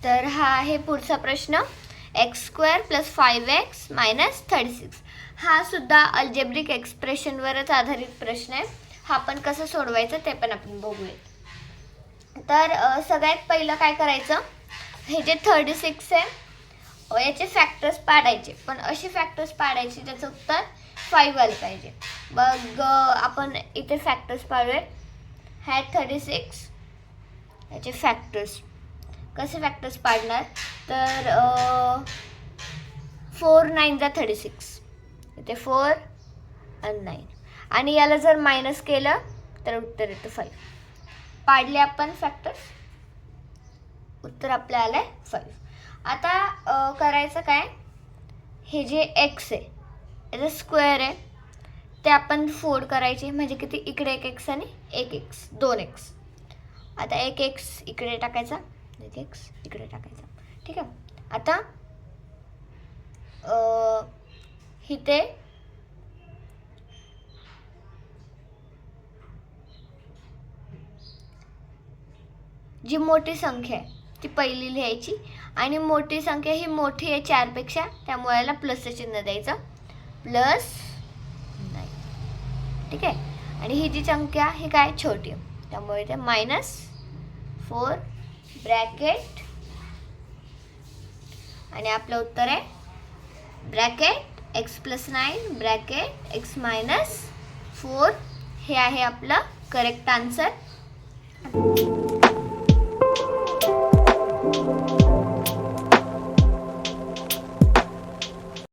तर हा आहे पुढचा प्रश्न, x² + 5x - 36. हा सुद्धा अल्जेब्रिक एक्सप्रेशनवरच आधारित प्रश्न आहे. हा पण कसं सोडवायचं ते पण आपण बघूया. तर सगळ्यात पहिलं काय करायचं, हे जे 36 आहे याचे फॅक्टर्स पाडायचे, पण असे फॅक्टर्स पाडायचे त्याचं उत्तर 5 आलं पाहिजे. मग आपण इथे फॅक्टर्स पाडूयात. ह्या 36 याचे फॅक्टर्स कसे फॅक्टर्स पाडणार, तर 4 9 जा 36, इथे 4 आणि 9, आणि याला जर मायनस केलं तर उत्तर येतं 5. पाडले आपण फॅक्टर्स, उत्तर आपलं आलंय 5. आता करायचं काय, हे जे x आहे याचं स्क्वेअर आहे ते आपण फोल्ड करायचे, म्हणजे किती, इकडे 1 x आणि 1 x 2 x. आता 1 x इकडे टाकायचा, 1 x इकडे टाकायचा. ठीक आहे. आता इथे जी मोठी संख्या आहे ती पहिली लिहायची, आणि मोठी संख्या ही मोठी आहे 4 पेक्षा, त्यामुळे याला प्लसचं चिन्ह द्यायचं, +9. ठीक आहे. आणि ही जी संख्या ही काय छोटी आहे, त्यामुळे इथे -4 ब्रॅकेट, आणि आपलं उत्तर आहे ब्रॅकेट x + 9 ब्रॅकेट x - 4. हे आहे आपलं करेक्ट आन्सर.